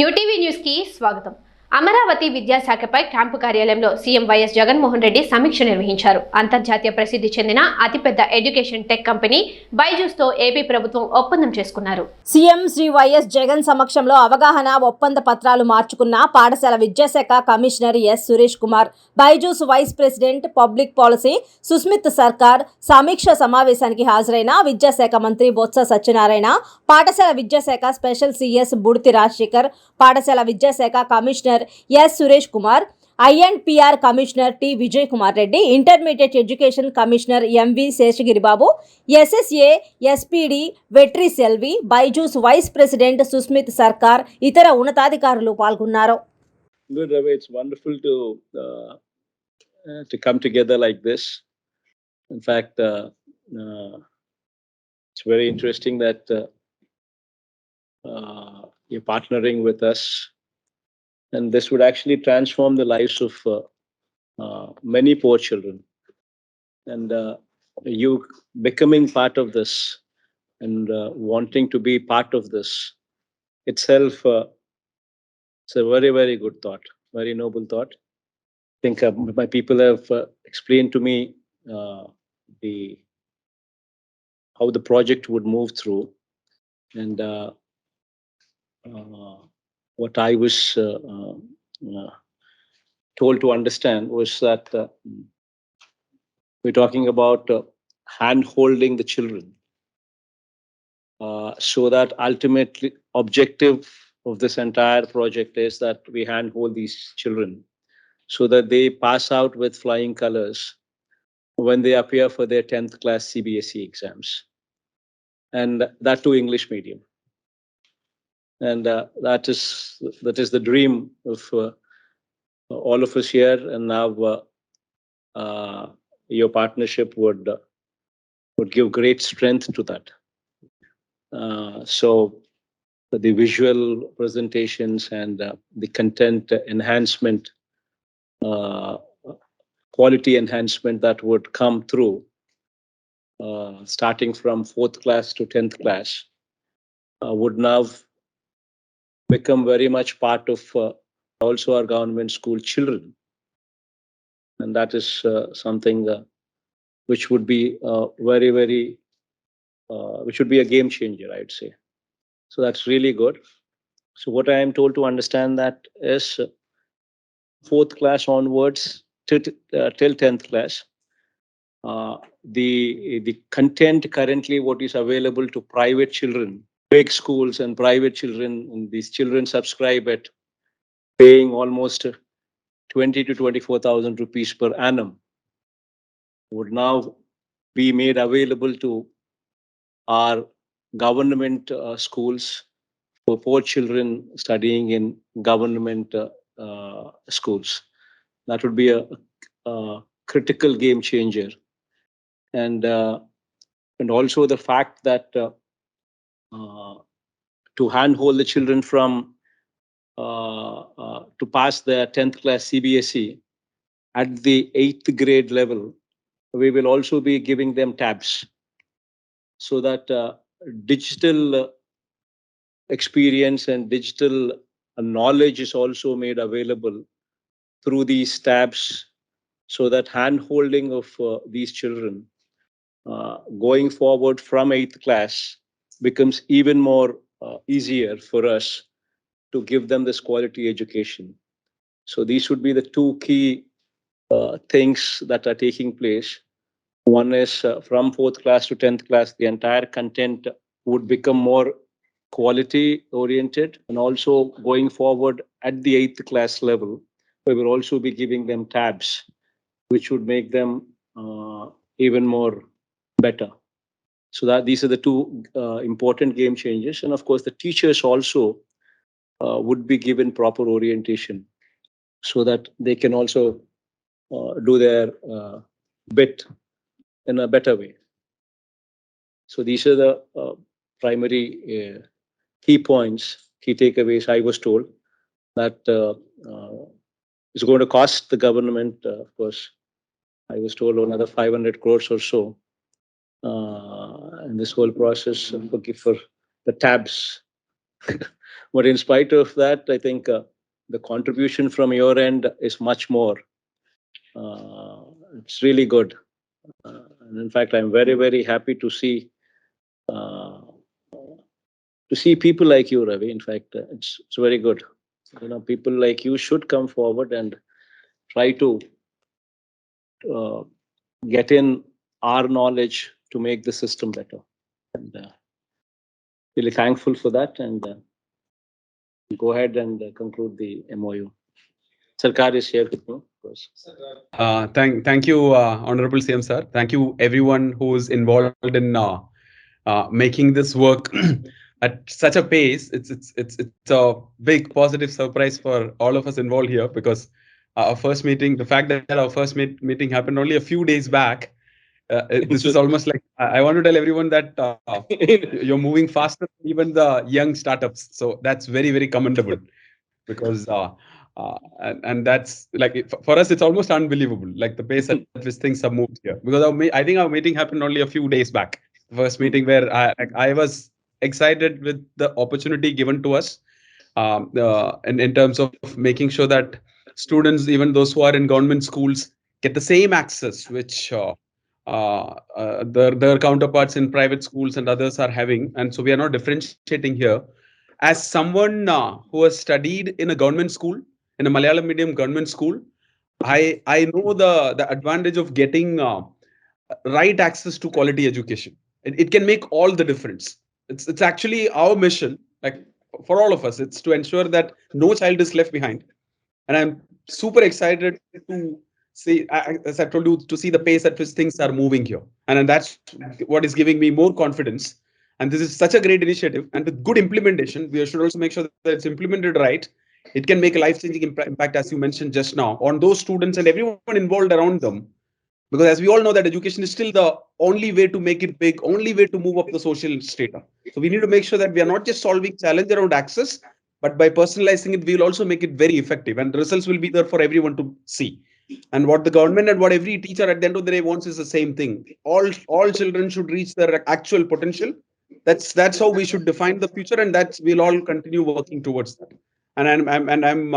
New TV news కి స్వాగతం. Amaravati విద్యాశాఖపై camp కార్యాలయంలో సీఎం వైఎస్ జగన్మోహన్ రెడ్డి సమీక్ష నిర్వహించారు. అంతర్జాతీయ ప్రసిద్ధి చెందిన అతిపెద్ద ఎడ్యుకేషన్ టెక్ కంపెనీ బైజూస్ తో ఏపీ ప్రభుత్వం ఒప్పందం చేసుకున్నారు. సీఎం శ్రీ వైఎస్ జగన్ సమక్షంలో అవగాహన ఒప్పంద పత్రాలు మార్చుకున్న పాఠశాల విద్యాశాఖ commissioner S Suresh Kumar, Byju's vice president public policy Sushmit Sarkar సమీక్ష సమావేశానికి హాజరైన విద్యాశాఖ మంత్రి బొత్స సత్యనారాయణ, పాఠశాల విద్యాశాఖ స్పెషల్ సిఎస్ బుడితి రాజశేఖర్, పాఠశాల విద్యాశాఖ commissioner S Suresh Kumar, INPR commissioner T Vijay Kumar Reddy, intermediate education commissioner MV Seshagiribabu, SSA SPD Vetri Selvi, Byju's vice president Sushmit Sarkar, ఇతర ఉన్నతాధికారులు పాల్గొన్నారు. Good, Ravi. It's wonderful to come together like this. In fact, it's very interesting that you're partnering with us, and this would actually transform the lives of many poor children. And you becoming part of this and wanting to be part of this itself, it's a very, very good thought, very noble thought. I think my people have explained to me how the project would move through, and what I was told to understand was that we're talking about hand-holding the children, so that ultimately objective of this entire project is that we handhold these children so that they pass out with flying colors when they appear for their 10th class CBSE exams, and that too English medium. And that is the dream of all of us here. And now your partnership would give great strength to that. So the visual presentations and the content enhancement, quality enhancement that would come through, starting from 4th class to 10th class, would now become very much part of also our government school children. And that is something which would be very, very, which would be a game changer, I'd say. So that's really good. So what I am told to understand that is 4th class onwards till 10th class, the content currently what is available to private children, big schools and private children, and these children subscribe at paying almost 20 to 24,000 rupees per annum, would now be made available to our government schools for poor children studying in government schools. That would be a critical game changer, and also the fact that to handhold the children from to pass their 10th class CBSE at the 8th grade level, we will also be giving them tabs so that digital experience and digital knowledge is also made available through these tabs, so that hand-holding of these children going forward from 8th class becomes even more easier for us to give them this quality education. So these would be the two key things that are taking place. One is from 4th class to 10th class, the entire content would become more quality oriented, and also going forward at the 8th class level, we will also be giving them tabs, which would make them even more better. So that these are the two important game changes. And of course, the teachers also would be given proper orientation so that they can also do their bit in a better way. So these are the primary key points, key takeaways I was told that is going to cost the government, of course, I was told another 500 crores or so. In this whole process for the tabs But in spite of that, I think the contribution from your end is much more. It's really good. And in fact, I'm very, very happy uh, to see people like you, Ravi. In fact, it's very good. People like you should come forward and try to uh, get in our knowledge to make the system better. And really thankful for that. And go ahead and conclude the MOU. Sarkar is here with me, of course. Thank you, Honorable CM sir. Thank you, everyone who's involved in making this work at such a pace. It's a big positive surprise for all of us involved here, because our first meeting, the fact that our first meeting happened only a few days back. This is almost like I want to tell everyone that you're moving faster than even the young startups. So that's very, very commendable, because and that's like for us it's almost unbelievable, like the pace at which things have moved here, because I think our meeting happened only a few days back, the first meeting, where I was excited with the opportunity given to us, in terms of making sure that students, even those who are in government schools, get the same access which their counterparts in private schools and others are having. And so we are not differentiating here. As someone who has studied in a government school, in a Malayalam medium government school, I know the advantage of getting right access to quality education. It can make all the difference. It's actually our mission, like for all of us, it's to ensure that no child is left behind. And I'm super excited to see, as I told you, to see the pace at which things are moving here, and that's what is giving me more confidence. And this is such a great initiative, and with good implementation, we should also make sure that it's implemented right. It can make a life-changing impact, as you mentioned just now, on those students and everyone involved around them. Because as we all know, that education is still the only way to make it big, only way to move up the social strata. So we need to make sure that we are not just solving challenge around access, but by personalizing it, we will also make it very effective, and the results will be there for everyone to see. And what the government and what every teacher at the end of the day wants is the same thing. All children should reach their actual potential. That's how we should define the future, and that's we'll all continue working towards that. And I'm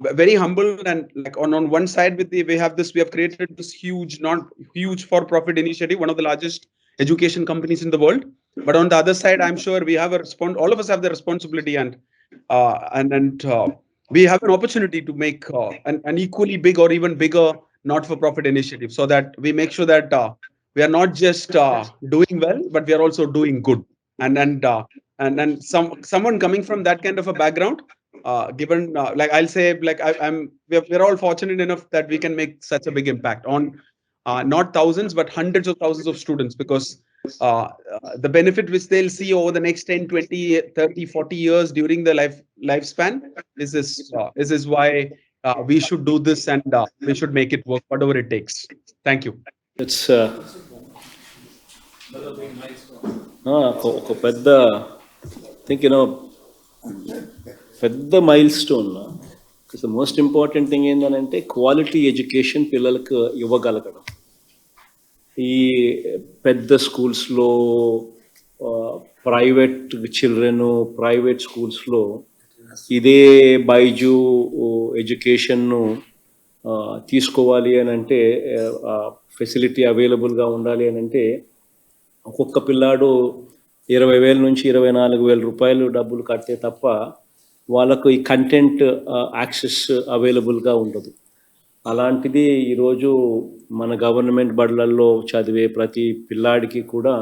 very humble, and like on one side with we have created this huge, not huge for profit initiative, one of the largest education companies in the world. But on the other side, I'm sure we have all of us have the responsibility, and we have an opportunity to make an equally big or even bigger not for profit initiative, so that we make sure that we are not just doing well, but we are also doing good. And someone coming from that kind of a background, given like I'll say, like we're all fortunate enough that we can make such a big impact on not thousands but hundreds of thousands of students, because the benefit which they'll see over the next 10, 20, 30, 40 years during the lifespan is why we should do this, and we should make it work, whatever it takes. Thank you. It's ఒక పెద్ద think పెద్ద mile stone. The most important thing ఏంటంటే quality education పిల్లలకు ఇవ్వగలగడం. ఈ పెద్ద స్కూల్స్లో private children, private స్కూల్స్లో ఇదే బైజూ ఎడ్యుకేషన్ను తీసుకోవాలి అని అంటే, ఫెసిలిటీ అవైలబుల్గా ఉండాలి అని అంటే, ఒక్కొక్క పిల్లాడు 20,000 నుంచి 24,000 రూపాయలు డబ్బులు కడితే తప్ప వాళ్ళకు ఈ కంటెంట్ యాక్సెస్ అవైలబుల్గా ఉండదు. అలాంటిది ఈరోజు మన గవర్నమెంట్ బడులలో చదివే ప్రతి పిల్లాడికి కూడా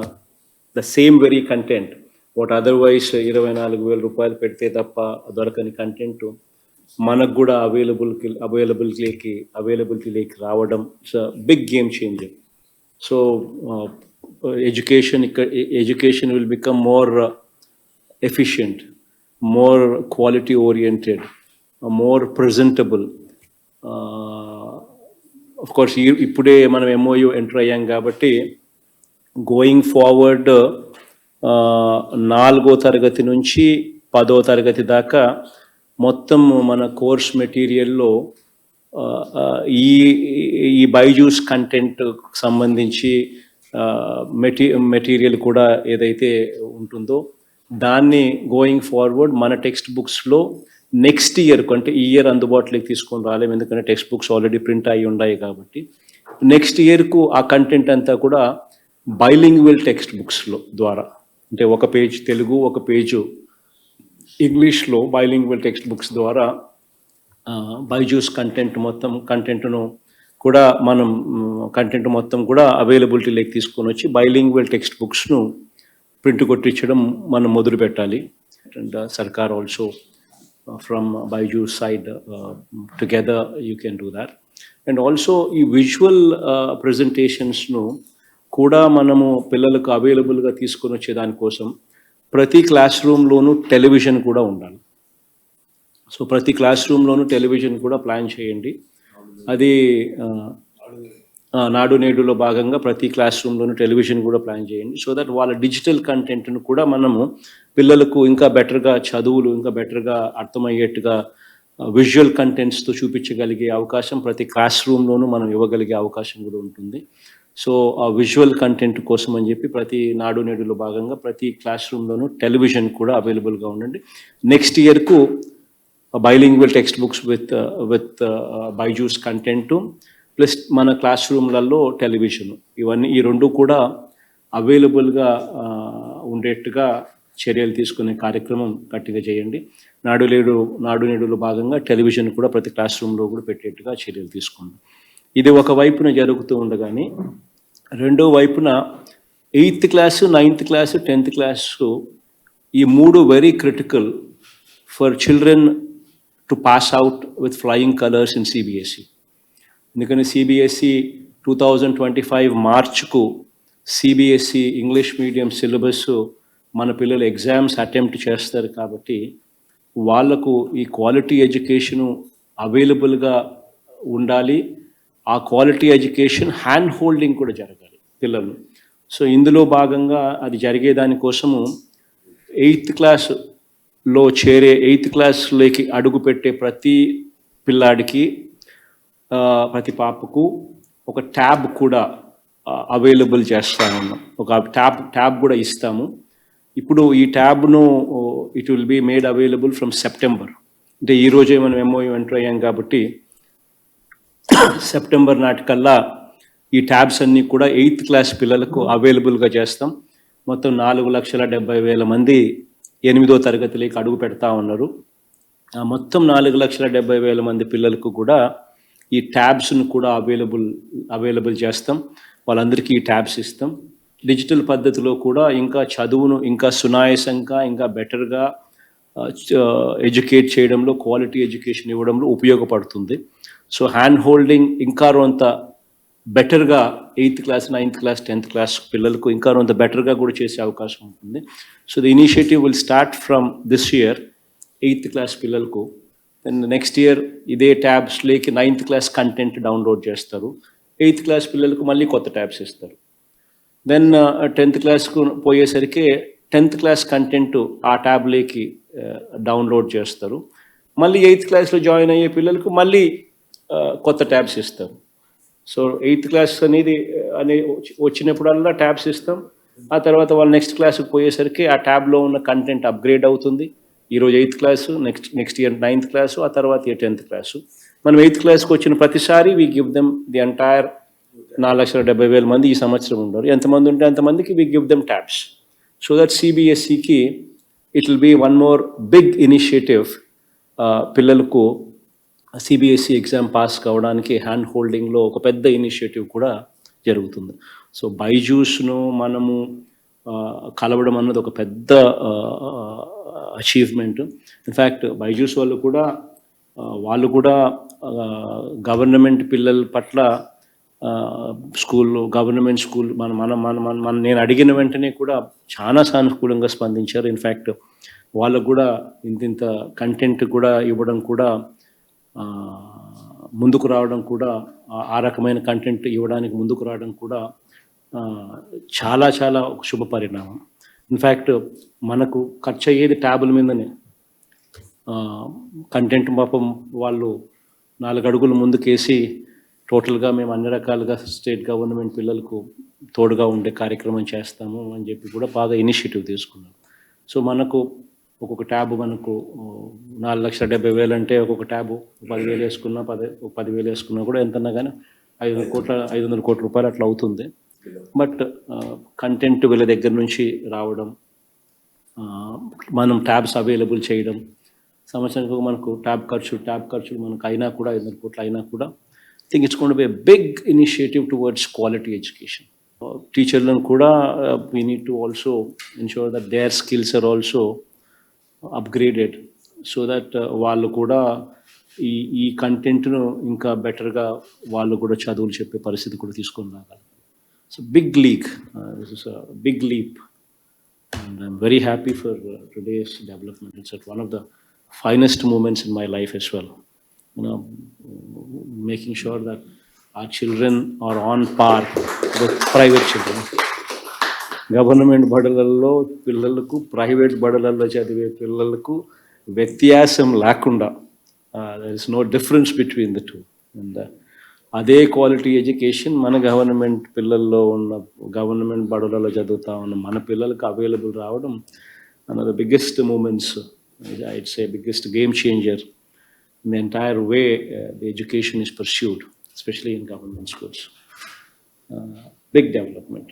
the same very content, what otherwise 24,000 రూపాయలు పెడితే తప్ప దొరకని కంటెంట్ మనకు కూడా అవైలబిలిటీలోకి రావడం it's a big game changer. So education will become more efficient, more quality oriented, more presentable. Of course, ఇప్పుడే మనం MOU ఎంటర్ అయ్యాం కాబట్టి గోయింగ్ ఫార్వర్డ్ 4వ తరగతి నుంచి 10వ తరగతి దాకా మొత్తం మన కోర్స్ మెటీరియల్లో ఈ బైజూస్ కంటెంట్ సంబంధించి మెటీరియల్ కూడా ఏదైతే ఉంటుందో దాన్ని గోయింగ్ ఫార్వర్డ్ మన టెక్స్ట్ బుక్స్లో నెక్స్ట్ ఇయర్ అంటే ఈ ఇయర్ అందుబాటులోకి తీసుకొని రాలేము, ఎందుకంటే టెక్స్ట్ బుక్స్ ఆల్రెడీ ప్రింట్ అయ్యి ఉన్నాయి కాబట్టి నెక్స్ట్ ఇయర్కు ఆ కంటెంట్ అంతా కూడా బైలింగ్వల్ టెక్స్ట్ బుక్స్లో ద్వారా, అంటే ఒక పేజ్ తెలుగు ఒక పేజు ఇంగ్లీష్లో బైలింగ్వల్ టెక్స్ట్ బుక్స్ ద్వారా బైజూస్ కంటెంట్ను కూడా మనం కంటెంట్ మొత్తం కూడా అవైలబిలిటీలోకి తీసుకొని వచ్చి బైలింగ్వల్ టెక్స్ట్ బుక్స్ను ప్రింట్ కొట్టించడం మనం మొదలు పెట్టాలి. అండ్ సర్కార్ also from Byju's side together you can do that. And also ఈ విజువల్ ప్రజెంటేషన్స్ను కూడా మనము పిల్లలకు అవైలబుల్గా తీసుకొని వచ్చే దానికోసం ప్రతి క్లాస్ రూమ్లోనూ టెలివిజన్ కూడా ఉండాలి. సో ప్రతి క్లాస్ రూమ్లోనూ టెలివిజన్ కూడా ప్లాన్ చేయండి. అది నాడు నేడులో భాగంగా ప్రతి క్లాస్ రూమ్లోనూ టెలివిజన్ కూడా ప్లాన్ చేయండి. సో దట్ వాళ్ళ డిజిటల్ కంటెంట్ను కూడా మనము పిల్లలకు ఇంకా బెటర్గా చదువులు ఇంకా బెటర్గా అర్థమయ్యేట్టుగా విజువల్ కంటెంట్స్తో చూపించగలిగే అవకాశం ప్రతి క్లాస్ రూమ్లోనూ మనం ఇవ్వగలిగే అవకాశం కూడా ఉంటుంది. సో ఆ విజువల్ కంటెంట్ కోసం అని చెప్పి ప్రతి నాడు నేడులో భాగంగా ప్రతి క్లాస్ రూమ్లోనూ టెలివిజన్ కూడా అవైలబుల్గా ఉండండి. నెక్స్ట్ ఇయర్కు bilingual text books with Byju's content plus మన క్లాస్ రూమ్లలో టెలివిజన్, ఇవన్నీ ఈ రెండు కూడా అవైలబుల్గా ఉండేట్టుగా చర్యలు తీసుకునే కార్యక్రమం గట్టిగా చేయండి. నాడు నేడులో భాగంగా టెలివిజన్ కూడా ప్రతి క్లాస్ రూమ్లో కూడా పెట్టేట్టుగా చర్యలు తీసుకోండి. ఇది ఒక వైపున జరుగుతూ ఉండగానే రెండో వైపున 8th class 9th class 10th class ఈ మూడు very critical for children to pass out with flying colours in CBSE. ఎందుకని సిబిఎస్ఈ 2025 మార్చ్కు సిబిఎస్ఈ ఇంగ్లీష్ మీడియం సిలబస్ మన పిల్లలు ఎగ్జామ్స్ అటెంప్ట్ చేస్తారు కాబట్టి వాళ్లకు ఈ క్వాలిటీ ఎడ్యుకేషను అవైలబుల్గా ఉండాలి. ఆ క్వాలిటీ ఎడ్యుకేషన్ హ్యాండ్ హోల్డింగ్ కూడా జరగాలి పిల్లలు. సో ఇందులో భాగంగా అది జరిగేదానికోసము 8th క్లాస్లో 8th క్లాస్లోకి అడుగుపెట్టే ప్రతి పిల్లాడికి ప్రతి పాపకు ఒక ట్యాబ్ కూడా అవైలబుల్ చేస్తాము. ఒక ట్యాబ్ కూడా ఇస్తాము. ఇప్పుడు ఈ ట్యాబ్ను it will be made available from September. అంటే ఈరోజే మనం ఎంఓయూ ఎంటర్ అయ్యాం కాబట్టి సెప్టెంబర్ నాటికల్లా ఈ ట్యాబ్స్ అన్నీ కూడా 8th క్లాస్ పిల్లలకు అవైలబుల్గా చేస్తాం. మొత్తం 4,70,000 మంది 8వ తరగతిలోకి అడుగు పెడతా ఉన్నారు. మొత్తం 4,70,000 మంది పిల్లలకు కూడా ఈ ట్యాబ్స్ను కూడా అవైలబుల్ చేస్తాం. వాళ్ళందరికీ ఈ ట్యాబ్స్ ఇస్తాం. డిజిటల్ పద్ధతిలో కూడా ఇంకా చదువును ఇంకా సునాయాసంగా ఇంకా బెటర్గా ఎడ్యుకేట్ చేయడంలో, క్వాలిటీ ఎడ్యుకేషన్ ఇవ్వడంలో ఉపయోగపడుతుంది. సో హ్యాండ్ హోల్డింగ్ ఇంకా కొంత బెటర్గా 8th class 9th class 10th class పిల్లలకు ఇంకా కొంత బెటర్గా కూడా చేసే అవకాశం ఉంటుంది. So the initiative will start from this year 8th class పిల్లలకు. అండ్ నెక్స్ట్ ఇయర్ ఇదే ట్యాబ్స్లోకి 9th క్లాస్ కంటెంట్ డౌన్లోడ్ చేస్తారు. 8th క్లాస్ పిల్లలకు మళ్ళీ కొత్త ట్యాబ్స్ ఇస్తారు. దెన్ 10th క్లాస్కు పోయేసరికి 10th క్లాస్ కంటెంట్ ఆ ట్యాబ్లోకి డౌన్లోడ్ చేస్తారు. మళ్ళీ 8th క్లాస్లో జాయిన్ అయ్యే పిల్లలకు మళ్ళీ కొత్త ట్యాబ్స్ ఇస్తారు. సో 8th క్లాస్ అనేది వచ్చినప్పుడల్లా ట్యాబ్స్ ఇస్తాం. ఆ తర్వాత వాళ్ళు నెక్స్ట్ క్లాస్కి పోయేసరికి ఆ ట్యాబ్లో ఉన్న కంటెంట్ అప్గ్రేడ్ అవుతుంది. ఈరోజు 8th class, next year 9th class, ఆ తర్వాత ఇయర్ 10th క్లాసు. మనం 8th క్లాస్కి వచ్చిన ప్రతిసారి we give them the entire 4,70,000 మంది ఈ సంవత్సరం ఉన్నారు. ఎంతమంది ఉంటే అంతమందికి we give them tabs. So that సిబిఎస్ఈకి it will be one more big initiative. పిల్లలకు సిబిఎస్ఈ ఎగ్జామ్ పాస్ కావడానికి హ్యాండ్ హోల్డింగ్లో ఒక పెద్ద ఇనిషియేటివ్ కూడా జరుగుతుంది. సో బైజూస్ను మనము కలవడం అన్నది ఒక పెద్ద అచీవ్మెంట్. ఇన్ఫ్యాక్ట్ బైజూస్ వాళ్ళు కూడా గవర్నమెంట్ పిల్లల పట్ల గవర్నమెంట్ స్కూల్ నేను అడిగిన వెంటనే కూడా చాలా సానుకూలంగా స్పందించారు. ఇన్ఫ్యాక్ట్ వాళ్ళకు కూడా ఇంత కంటెంట్ కూడా ఇవ్వడం కూడా ముందుకు రావడం కూడా ఆ రకమైన కంటెంట్ ఇవ్వడానికి ముందుకు రావడం కూడా చాలా చాలా ఒక శుభ పరిణామం. ఇన్ఫ్యాక్ట్ మనకు ఖర్చు అయ్యేది ట్యాబుల మీదనే. కంటెంట్ పాపం వాళ్ళు 4 అడుగులు ముందుకేసి టోటల్గా మేము అన్ని రకాలుగా స్టేట్ గవర్నమెంట్ పిల్లలకు తోడుగా ఉండే కార్యక్రమం చేస్తాము అని చెప్పి కూడా బాగా ఇనిషియేటివ్ తీసుకున్నాం. సో మనకు ఒక్కొక్క ట్యాబ్ మనకు 4,70,000 అంటే ఒక్కొక్క ట్యాబు 10,000 వేసుకున్నా 10,000 వేసుకున్నా కూడా ఎంతన్నా కానీ 500 కోట్ల రూపాయలు అట్లా అవుతుంది. బట్ కంటెంట్ వీళ్ళ దగ్గర నుంచి రావడం, మనం ట్యాబ్స్ అవైలబుల్ చేయడం, సంవత్సరానికి మనకు ట్యాబ్ ఖర్చు మనకు అయినా కూడా 500 కోట్లు అయినా కూడా think it's going to be a big initiative towards quality education. టీచర్లను కూడా we need to also ensure that their skills are also upgraded so that వాళ్ళు కూడా ఈ కంటెంట్ను ఇంకా బెటర్గా వాళ్ళు కూడా చదువులు చెప్పే పరిస్థితి కూడా తీసుకొని రాగలరు. So big league, this is a big leap and I'm very happy for today's development. It's at one of the finest moments in my life as well. You know, making sure that our children are on par with private children. Government బడులలో పిల్లలకు private బడులలో చదివే పిల్లలకు వ్యత్యాసం లేకుండా there is no difference between the two. And అదే quality education మన government పిల్లల్లో ఉన్న గవర్నమెంట్ బడులలో చదువుతా ఉన్న మన పిల్లలకు అవైలబుల్ రావడం one of the biggest moments, it's a biggest game changer in the entire way the education is pursued, especially in government schools. Big development.